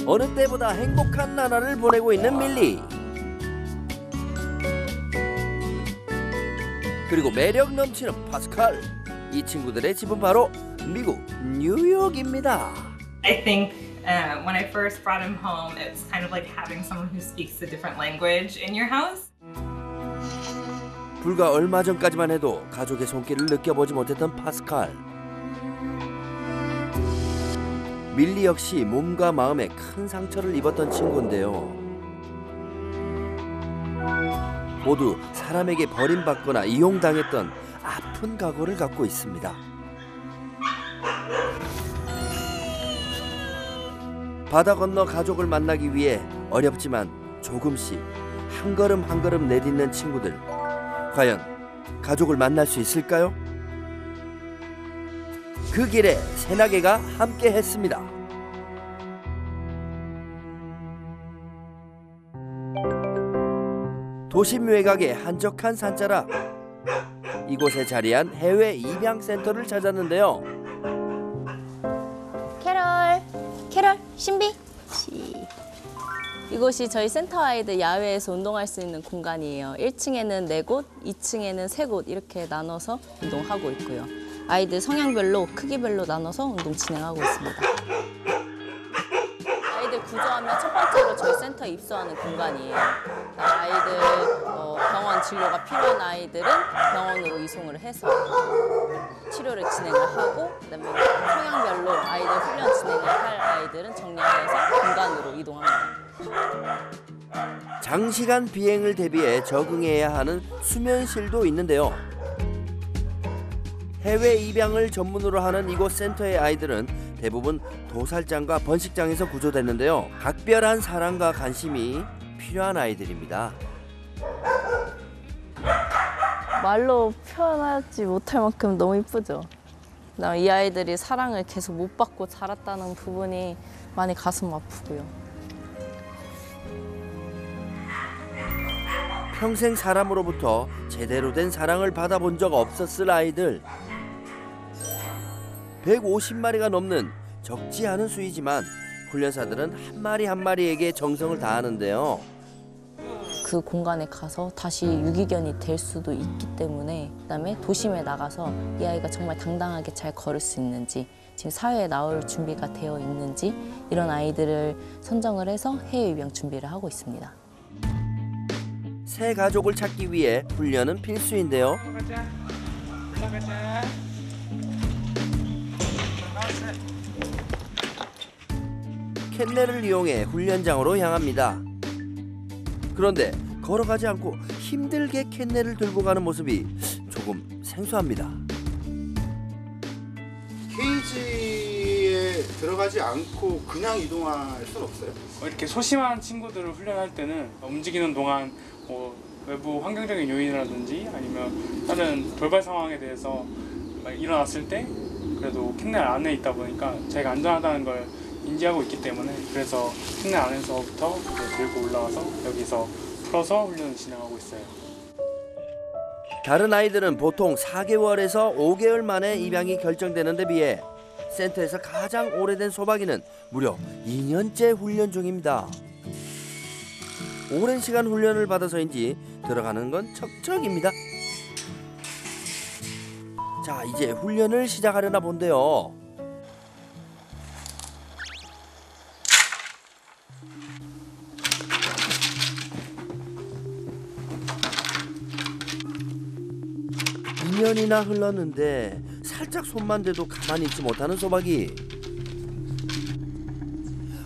어느 때보다 행복한 나날을 보내고 있는 밀리. 그리고 매력 넘치는 파스칼. 이 친구들의 집은 바로 미국 뉴욕입니다. I think when I first brought him home, it's kind of like having someone who speaks a different language in your house. 불과 얼마 전까지만 해도 가족의 손길을 느껴보지 못했던 파스칼. 밀리 역시 몸과 마음에 큰 상처를 입었던 친구인데요. 모두 사람에게 버림받거나 이용당했던 아픈 과거를 갖고 있습니다. 바다 건너 가족을 만나기 위해 어렵지만 조금씩 한 걸음 한 걸음 내딛는 친구들. 과연 가족을 만날 수 있을까요? 그 길에 새나개가 함께 했습니다. 도심 외곽의 한적한 산자락. 이곳에 자리한 해외 입양센터를 찾았는데요. 캐럴, 신비. 이곳이 저희 센터 아이들 야외에서 운동할 수 있는 공간이에요. 1층에는 4곳, 2층에는 3곳 이렇게 나눠서 운동하고 있고요. 아이들 성향별로, 크기별로 나눠서 운동 진행하고 있습니다. 아이들 구조하면 첫 번째로 저희 센터에 입소하는 공간이에요. 아이들 병원 진료가 필요한 아이들은 병원으로 이송을 해서 치료를 진행을 하고, 그다음에 성향별로 아이들 훈련 진행을 할 아이들은 정량해서 공간으로 이동합니다. 장시간 비행을 대비해 적응해야 하는 수면실도 있는데요. 해외 입양을 전문으로 하는 이곳 센터의 아이들은 대부분 도살장과 번식장에서 구조됐는데요. 각별한 사랑과 관심이 필요한 아이들입니다. 말로 표현하지 못할 만큼 너무 이쁘죠. 그다음에 이 아이들이 사랑을 계속 못 받고 자랐다는 부분이 많이 가슴 아프고요. 평생 사람으로부터 제대로 된 사랑을 받아본 적 없었을 아이들. 150마리가 넘는 적지 않은 수이지만 훈련사들은 한 마리 한 마리에게 정성을 다하는데요. 그 공간에 가서 다시 유기견이 될 수도 있기 때문에, 그다음에 도심에 나가서 이 아이가 정말 당당하게 잘 걸을 수 있는지, 지금 사회에 나올 준비가 되어 있는지, 이런 아이들을 선정을 해서 해외 입양 준비를 하고 있습니다. 새 가족을 찾기 위해 훈련은 필수인데요. 캔넬을 이용해 훈련장으로 향합니다. 그런데 걸어가지 않고 힘들게 캔넬을 들고 가는 모습이 조금 생소합니다. 케이지에 들어가지 않고 그냥 이동할 수는 없어요? 이렇게 소심한 친구들을 훈련할 때는 움직이는 동안 외부 환경적인 요인이라든지 아니면 다른 돌발 상황에 대해서 일어났을 때 그래도 캔넬 안에 있다 보니까 자기가 안전하다는 걸 인지하고 있기 때문에, 그래서 캔넬 안에서부터 이제 들고 올라와서 여기서 풀어서 훈련을 진행하고 있어요. 다른 아이들은 보통 4개월에서 5개월 만에 입양이 결정되는 데 비해 센터에서 가장 오래된 소박이는 무려 2년째 훈련 중입니다. 오랜 시간 훈련을 받아서인지 들어가는 건 척척입니다. 자, 이제 훈련을 시작하려나 본데요. 이 년이나 흘렀는데 살짝 손만 대도 가만히 있지 못하는 소박이.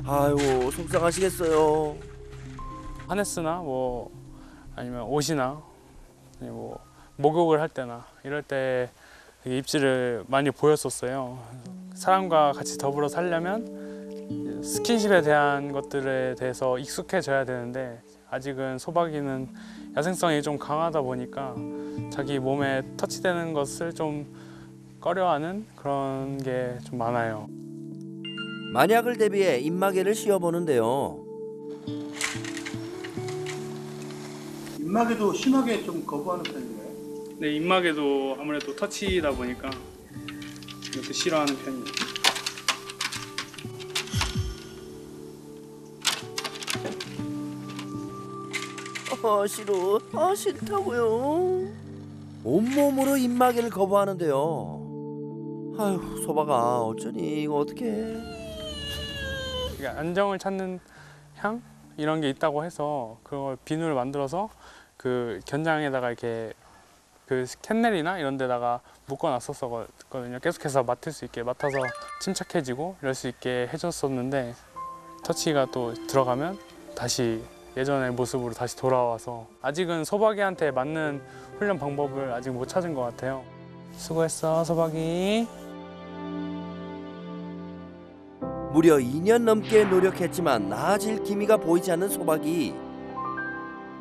아유, 속상하시겠어요. 하네스나 아니면 옷이나 목욕을 할 때나 이럴 때 되게 입질을 많이 보였었어요. 사람과 같이 더불어 살려면 스킨십에 대한 것들에 대해서 익숙해져야 되는데, 아직은 소박이는 야생성이 좀 강하다 보니까 자기 몸에 터치되는 것을 좀 꺼려하는 그런 게 좀 많아요. 만약을 대비해 입마개를 씌워보는데요. 입마개도 심하게 좀 거부하는 편인가요? 네, 입마개도 아무래도 터치다 보니까 이것도 싫어하는 편이에요. 싫어. 싫다고요. 온몸으로 입마개를 거부하는데요. 아휴, 소박아, 어쩌니 이거 어떡해. 이게 안정을 찾는 향 이런 게 있다고 해서 그걸 비누를 만들어서 그 견장에다가 이렇게 그 캔넬이나 이런 데다가 묶어놨었거든요. 계속해서 맡을 수 있게, 맡아서 침착해지고 이럴 수 있게 해줬었는데 터치가 또 들어가면 다시 예전의 모습으로 다시 돌아와서 아직은 소박이한테 맞는 훈련 방법을 아직 못 찾은 것 같아요. 수고했어, 소박이. 무려 2년 넘게 노력했지만 나아질 기미가 보이지 않는 소박이.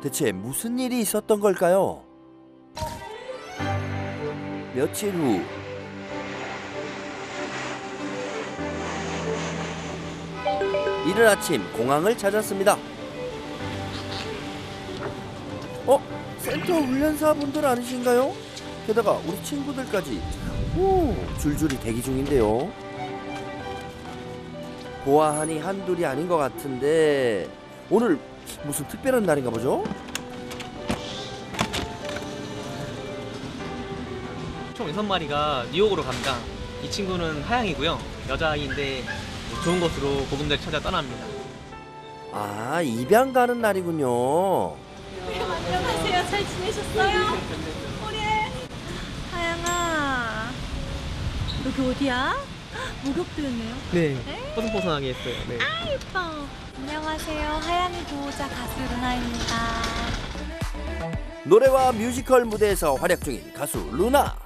대체 무슨 일이 있었던 걸까요? 며칠 후 이른 아침 공항을 찾았습니다. 센터 훈련사분들 아니신가요? 게다가 우리 친구들까지 줄줄이 대기 중인데요. 보아하니 한둘이 아닌 것 같은데 오늘 무슨 특별한 날인가 보죠? 총 6마리가 뉴욕으로 갑니다. 이 친구는 하양이고요. 여자아이인데 좋은 곳으로 보금자리 찾아 떠납니다. 아, 입양 가는 날이군요. 안녕하세요. 잘 지내셨어요? 우리 하양아, 여기 어디야? 목욕도였네요. 네, 뽀송뽀송하게 했어요. 네. 예뻐. 안녕하세요. 하양이 보호자 가수 루나입니다. 노래와 뮤지컬 무대에서 활약 중인 가수 루나.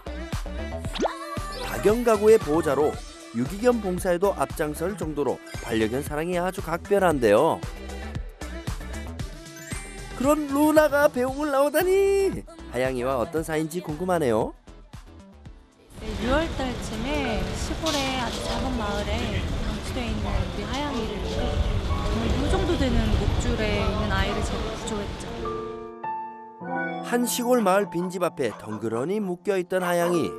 박영 가구의 보호자로 유기견 봉사에도 앞장설 정도로 반려견 사랑이 아주 각별한데요. 그런 루나가 배웅을 나오다니 하양이와 어떤 사이인지 궁금하네요. 6월 달쯤에 시골의 아주 작은 마을에 방치되어 있는 우리 하양이를 정말 이 정도 되는 목줄에 있는 아이를 제가 구조했죠. 한 시골 마을 빈집 앞에 덩그러니 묶여있던 하양이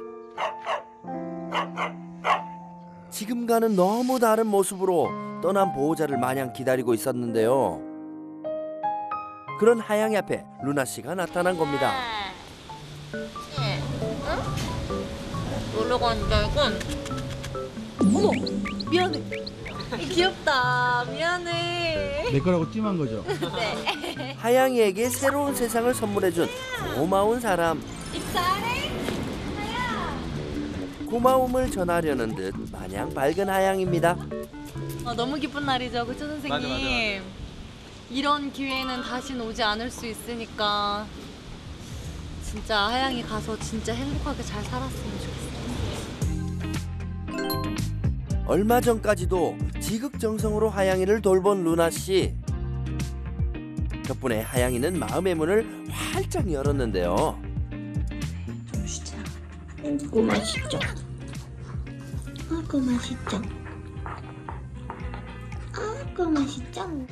지금과는 너무 다른 모습으로 떠난 보호자를 마냥 기다리고 있었는데요. 그런 하양이 앞에 루나씨가 나타난 겁니다. 놀러 간다 이건. 어머, 미안해. 귀엽다. 미안해. 내 거라고 찜한 거죠? 하양이에게 새로운 세상을 선물해준 고마운 사람. 고마움을 전하려는 듯 마냥 밝은 하양입니다. 너무 기쁜 날이죠, 그쵸 선생님? 맞아. 이런 기회는 다시는 오지 않을 수 있으니까 진짜 하양이 가서 진짜 행복하게 잘 살았으면 좋겠어요. 얼마 전까지도 지극정성으로 하양이를 돌본 루나씨. 덕분에 하양이는 마음의 문을 활짝 열었는데요. 아이고 맛있죠? 아이고 맛있죠? 아이고 맛있죠?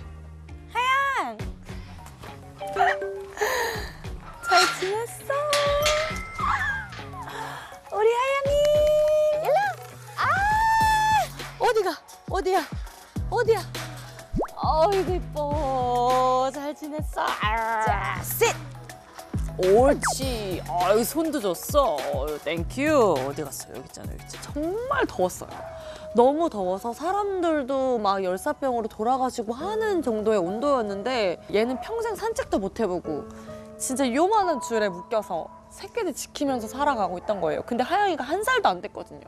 잘 지냈어? 우리 하양이 일로 어디야? 어이구 이뻐. 잘 지냈어? 자, sit! 옳지. 아유, 손도 줬어. 땡큐. 어디 갔어? 여기 있잖아, 여기 있잖아. 정말 더웠어요. 너무 더워서 사람들도 막 열사병으로 돌아가시고 하는 정도의 온도였는데 얘는 평생 산책도 못 해보고 진짜 요만한 줄에 묶여서 새끼들 지키면서 살아가고 있던 거예요. 근데 하영이가 1살도 안 됐거든요.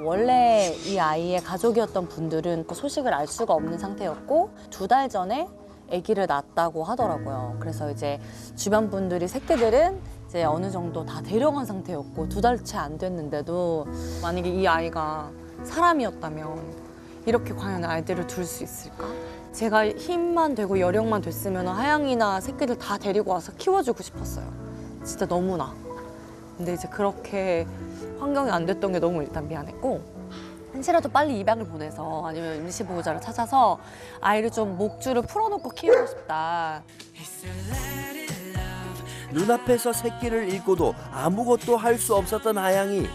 원래 이 아이의 가족이었던 분들은 그 소식을 알 수가 없는 상태였고 2달 전에 아기를 낳았다고 하더라고요. 그래서 이제 주변 분들이 새끼들은 이제 어느 정도 다 데려간 상태였고 2달 채 안 됐는데도 만약에 이 아이가 사람이었다면 이렇게 과연 아이들을 둘 수 있을까? 제가 힘만 되고 여력만 됐으면 하양이나 새끼들 다 데리고 와서 키워주고 싶었어요. 진짜 너무나. 근데 이제 그렇게 환경이 안 됐던 게 너무 일단 미안했고 한시라도 빨리 입양을 보내서 아니면 임시보호자를 찾아서 아이를 좀 목줄을 풀어놓고 키우고 싶다. 눈앞에서 새끼를 잃고도 아무것도 할 수 없었던 하양이.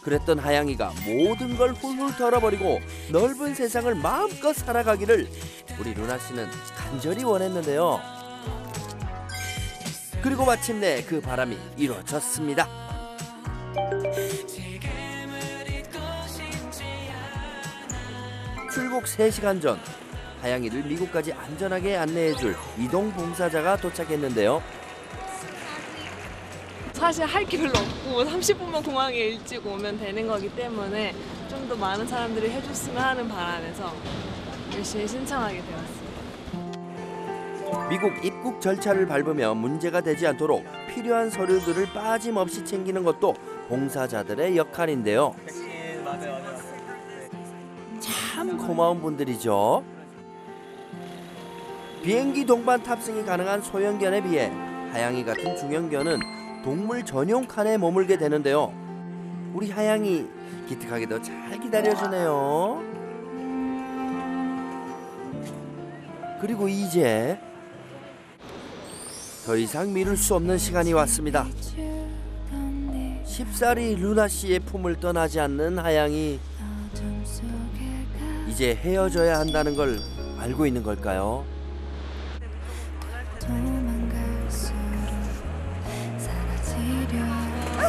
그랬던 하양이가 모든 걸 훌훌 털어버리고 넓은 세상을 마음껏 살아가기를 우리 루나 씨는 간절히 원했는데요. 그리고 마침내 그 바람이 이루어졌습니다. 출국 3시간 전 하양이를 미국까지 안전하게 안내해줄 이동 봉사자가 도착했는데요. 사실 할 게 별로 없고 30분만 공항에 일찍 오면 되는 거기 때문에 좀 더 많은 사람들이 해줬으면 하는 바람에서 열심히 신청하게 되었습니다. 미국 입국 절차를 밟으며 문제가 되지 않도록 필요한 서류들을 빠짐없이 챙기는 것도 봉사자들의 역할인데요. 참 고마운 분들이죠. 비행기 동반 탑승이 가능한 소형견에 비해 하양이 같은 중형견은 동물 전용 칸에 머물게 되는데요. 우리 하양이 기특하게도 잘 기다려주네요. 그리고 이제 더 이상 미룰 수 없는 시간이 왔습니다. 쉽사리 루나 씨의 품을 떠나지 않는 하양이 이제 헤어져야 한다는 걸 알고 있는 걸까요?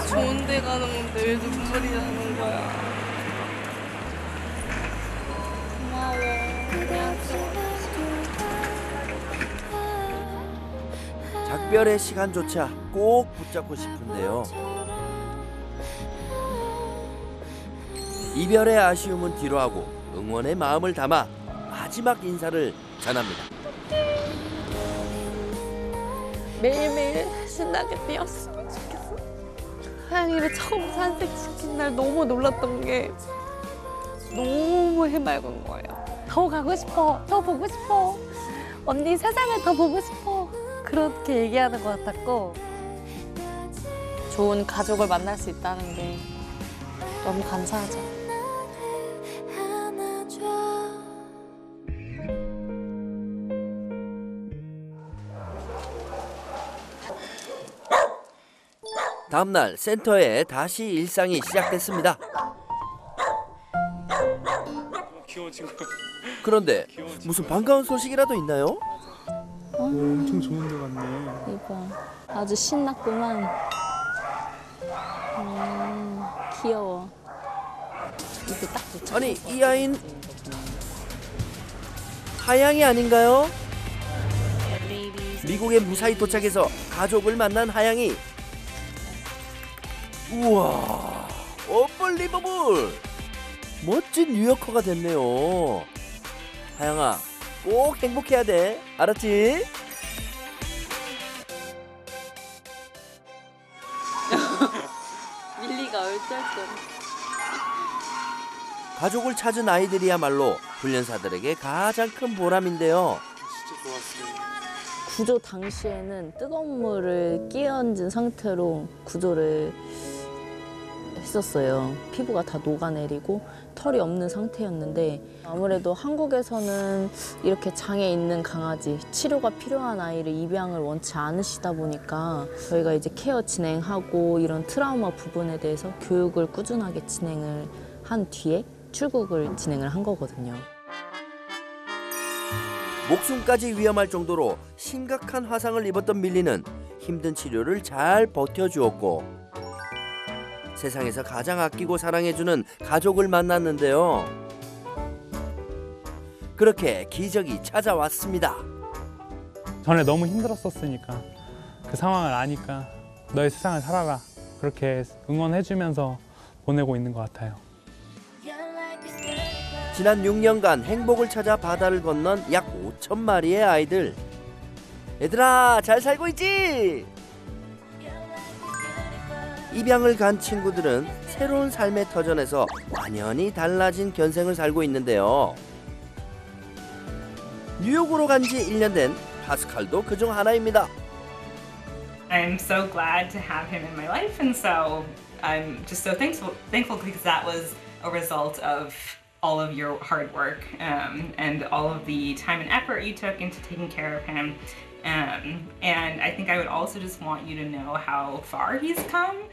좋은 데 가는 건데 왜 눈물이 나는 거야. 고마워. 작별의 시간조차 꼭 붙잡고 싶은데요. 이별의 아쉬움은 뒤로하고 응원의 마음을 담아 마지막 인사를 전합니다. 매일매일 신나게 뛰었으면 좋겠어. 하양이를 처음 산책시킨 날 너무 놀랐던 게 너무 해맑은 거예요. 더 가고 싶어. 더 보고 싶어. 언니 세상을 더 보고 싶어. 그렇게 얘기하는 것 같았고 좋은 가족을 만날 수 있다는 게 너무 감사하죠. 다음날 센터에 다시 일상이 시작됐습니다. 귀여운 친구. 그런데 무슨 반가운 소식이라도 있나요? 엄청 좋은 데 갔네. 이거 아주 신났구만. 귀여워. 이게 딱 좋죠. 아니 이 아이는 하양이 아닌가요? 미국에 무사히 도착해서 가족을 만난 하양이. 우와, 언벌리버블! 멋진 뉴요커가 됐네요. 하양아, 꼭 행복해야 돼. 알았지? 밀리가 얼떨떨. 가족을 찾은 아이들이야말로 훈련사들에게 가장 큰 보람인데요. 진짜 좋았어요. 구조 당시에는 뜨거운 물을 끼얹은 상태로 구조를 했었어요. 피부가 다 녹아내리고 털이 없는 상태였는데 아무래도 한국에서는 이렇게 장애 있는 강아지, 치료가 필요한 아이를 입양을 원치 않으시다 보니까 저희가 이제 케어 진행하고 이런 트라우마 부분에 대해서 교육을 꾸준하게 진행을 한 뒤에 출국을 진행을 한 거거든요. 목숨까지 위험할 정도로 심각한 화상을 입었던 밀리는 힘든 치료를 잘 버텨주었고 세상에서 가장 아끼고 사랑해주는 가족을 만났는데요. 그렇게 기적이 찾아왔습니다. 전에 너무 힘들었었으니까 그 상황을 아니까 너의 세상을 살아라 그렇게 응원해주면서 보내고 있는 것 같아요. 지난 6년간 행복을 찾아 바다를 건넌 약 5천 마리의 아이들. 얘들아 잘 살고 있지? 입양을 간 친구들은 새로운 삶의 터전에서 완연히 달라진 견생을 살고 있는데요. 뉴욕으로 간 지 1년 된 파스칼도 그중 하나입니다. I'm so glad to have him in my life, and so I'm just so thankful because that was a result of all of your hard work and all of the time and effort you took into taking care of him. And I think I would also just want you to know how far he's come.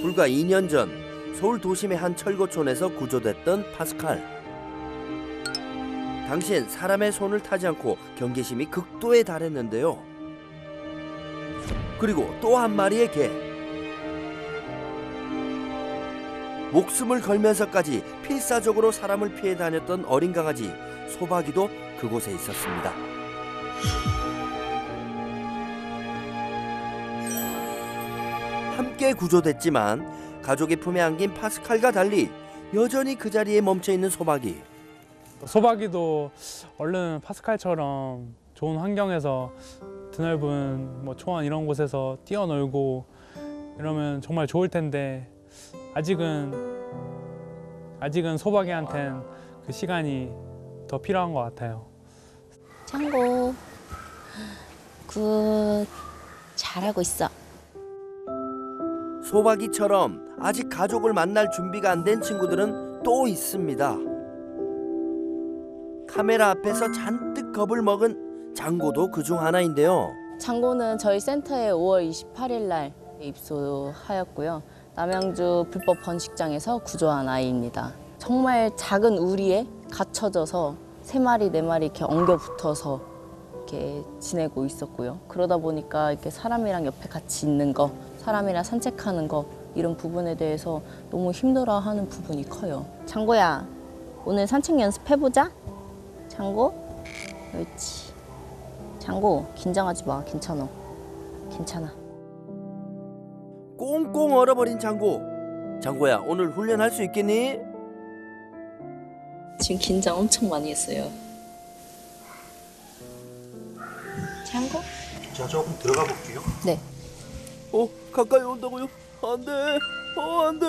불과 2년 전 서울 도심의 한 철거촌에서 구조됐던 파스칼. 당시엔 사람의 손을 타지 않고 경계심이 극도에 달했는데요. 그리고 또 한 마리의 개. 목숨을 걸면서까지 필사적으로 사람을 피해 다녔던 어린 강아지 소박이도 그곳에 있었습니다. 함께 구조됐지만 가족의 품에 안긴 파스칼과 달리 여전히 그 자리에 멈춰있는 소박이. 소박이도 얼른 파스칼처럼 좋은 환경에서 드넓은 초원 이런 곳에서 뛰어놀고 이러면 정말 좋을 텐데 아직은 소박이한텐 그 시간이 더 필요한 것 같아요. 창고 굿 잘하고 있어. 소박이처럼 아직 가족을 만날 준비가 안 된 친구들은 또 있습니다. 카메라 앞에서 잔뜩 겁을 먹은 장고도 그중 하나인데요. 장고는 저희 센터에 5월 28일 날 입소하였고요. 남양주 불법 번식장에서 구조한 아이입니다. 정말 작은 우리에 갇혀져서 3마리, 4마리 이렇게 엉겨 붙어서 이렇게 지내고 있었고요. 그러다 보니까 이렇게 사람이랑 옆에 같이 있는 거, 사람이랑 산책하는 거 이런 부분에 대해서 너무 힘들어하는 부분이 커요. 장고야, 오늘 산책 연습해보자. 장고, 그렇지. 장고, 긴장하지 마. 괜찮아. 괜찮아. 꽁꽁 얼어버린 장고. 장고야, 오늘 훈련할 수 있겠니? 지금 긴장 엄청 많이 했어요. 장고? 자, 조금 들어가 볼게요. 네. 가까이 온다고요? 안 돼. 안 돼.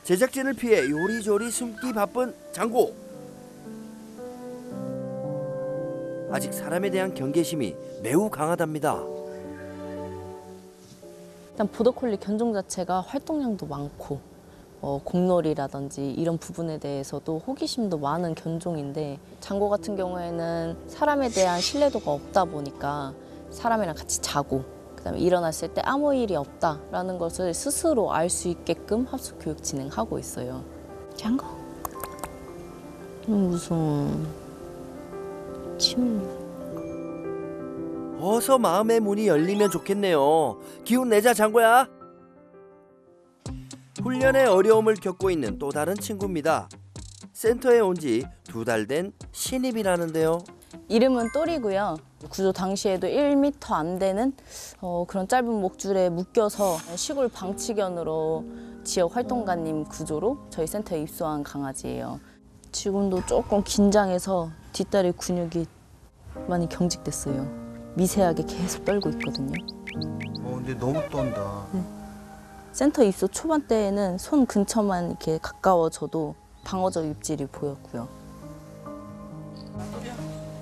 제작진을 피해 요리조리 숨기 바쁜 장고. 아직 사람에 대한 경계심이 매우 강하답니다. 일단 보더콜리 견종 자체가 활동량도 많고 공놀이라든지 이런 부분에 대해서도 호기심도 많은 견종인데 장고 같은 경우에는 사람에 대한 신뢰도가 없다 보니까 사람이랑 같이 자고 그다음에 일어났을 때 아무 일이 없다라는 것을 스스로 알 수 있게끔 합숙 교육 진행하고 있어요. 장고. 너무 무서워. 침. 어서 마음의 문이 열리면 좋겠네요. 기운 내자 장고야. 훈련의 어려움을 겪고 있는 또 다른 친구입니다. 센터에 온 지 2달 된 신입이라는데요. 이름은 또리고요. 구조 당시에도 1m 안 되는 그런 짧은 목줄에 묶여서 시골 방치견으로 지역 활동가님 구조로 저희 센터에 입소한 강아지예요. 지금도 조금 긴장해서 뒷다리 근육이 많이 경직됐어요. 미세하게 계속 떨고 있거든요. 근데 너무 떤다. 센터 입소 초반 때에는 손 근처만 이렇게 가까워져도 방어적 입질이 보였고요.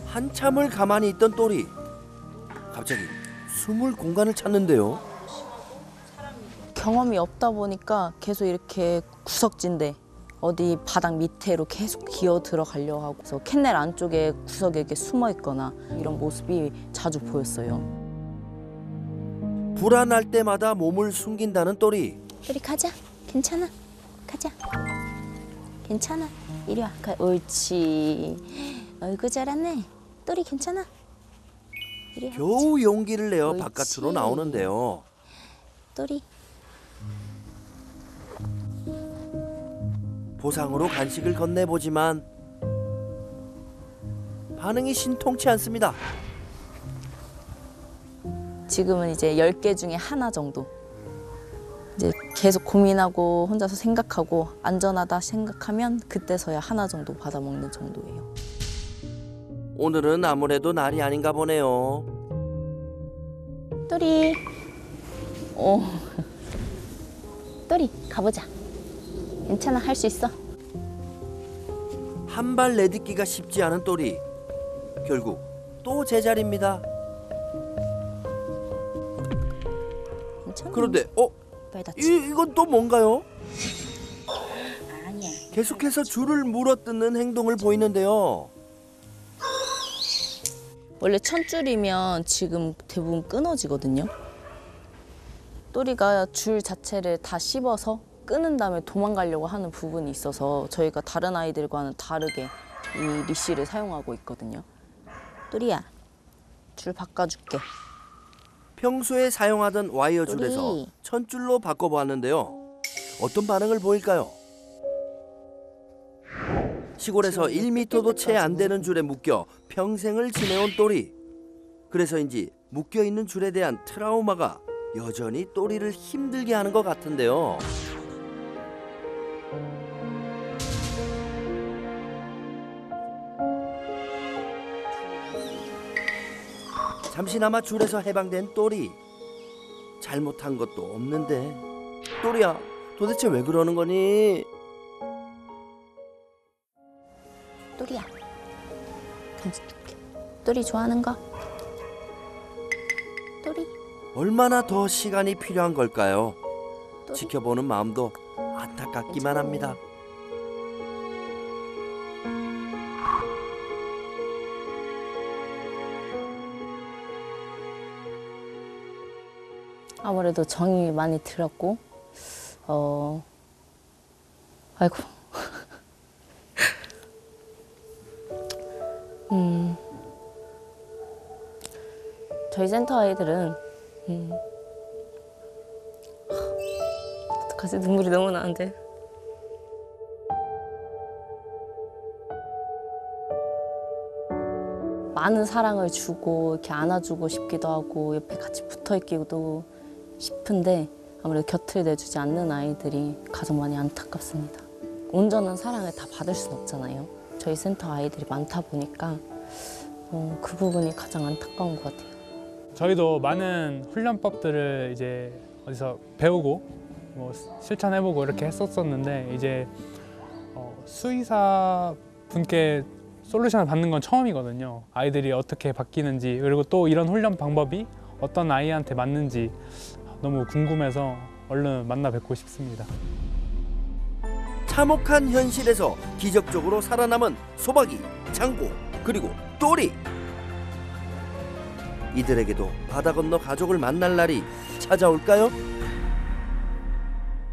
한참을 가만히 있던 또리. 갑자기 숨을 공간을 찾는데요. 경험이 없다 보니까 계속 이렇게 구석진데 어디 바닥 밑으로 계속 기어 들어가려고 하고 그래서 캔넬 안쪽에 구석에 이렇게 숨어 있거나 이런 모습이 자주 보였어요. 불안할 때마다 몸을 숨긴다는 또리. 또리 가자. 괜찮아. 가자. 괜찮아. 이리 와. 옳지. 어이구 잘하네. 또리 괜찮아. 이리 와. 겨우 용기를 내어 옳지. 바깥으로 나오는데요. 또리. 보상으로 간식을 건네보지만 반응이 신통치 않습니다. 지금은 이제 10개 중에 하나 정도. 이제 계속 고민하고 혼자서 생각하고 안전하다 생각하면 그때서야 하나 정도 받아먹는 정도예요. 오늘은 아무래도 날이 아닌가 보네요. 또리. 또리 가보자. 괜찮아. 할 수 있어. 한 발 내딛기가 쉽지 않은 또리. 결국 또 제자리입니다. 괜찮아. 그런데 빨리 다치. 이건 또 뭔가요? 아니야. 계속해서 줄을 물어뜯는 행동을 보이는데요. 원래 1000줄이면 지금 대부분 끊어지거든요. 또리가 줄 자체를 다 씹어서 끊은 다음에 도망가려고 하는 부분이 있어서 저희가 다른 아이들과는 다르게 이 리쉬를 사용하고 있거든요. 또리야, 줄 바꿔줄게. 평소에 사용하던 와이어 줄에서 우리. 천줄로 바꿔보았는데요. 어떤 반응을 보일까요? 시골에서 1m도 채 안 되는 줄에 묶여 평생을 지내온 또리. 그래서인지 묶여있는 줄에 대한 트라우마가 여전히 또리를 힘들게 하는 것 같은데요. 잠시나마 줄에서 해방된 또리. 잘못한 것도 없는데. 또리야, 도대체 왜 그러는 거니? 또리야, 간식 줄게. 또리 좋아하는 거? 또리? 얼마나 더 시간이 필요한 걸까요? 또리? 지켜보는 마음도 안타깝기만 합니다. 아무래도 정이 많이 들었고, 아이고. 저희 센터 아이들은, 어떡하지? 눈물이 너무 나는데. 많은 사랑을 주고, 이렇게 안아주고 싶기도 하고, 옆에 같이 붙어 있기도 싶은데, 아무래도 곁을 내주지 않는 아이들이 가장 많이 안타깝습니다. 온전한 사랑을 다 받을 수는 없잖아요. 저희 센터 아이들이 많다 보니까 그 부분이 가장 안타까운 것 같아요. 저희도 많은 훈련법들을 이제 어디서 배우고 뭐 실천해보고 이렇게 했었었는데 이제 수의사 분께 솔루션을 받는 건 처음이거든요. 아이들이 어떻게 바뀌는지 그리고 또 이런 훈련 방법이 어떤 아이한테 맞는지 너무 궁금해서 얼른 만나 뵙고 싶습니다. 참혹한 현실에서 기적적으로 살아남은 소박이, 장고, 그리고 또리. 이들에게도 바다 건너 가족을 만날 날이 찾아올까요?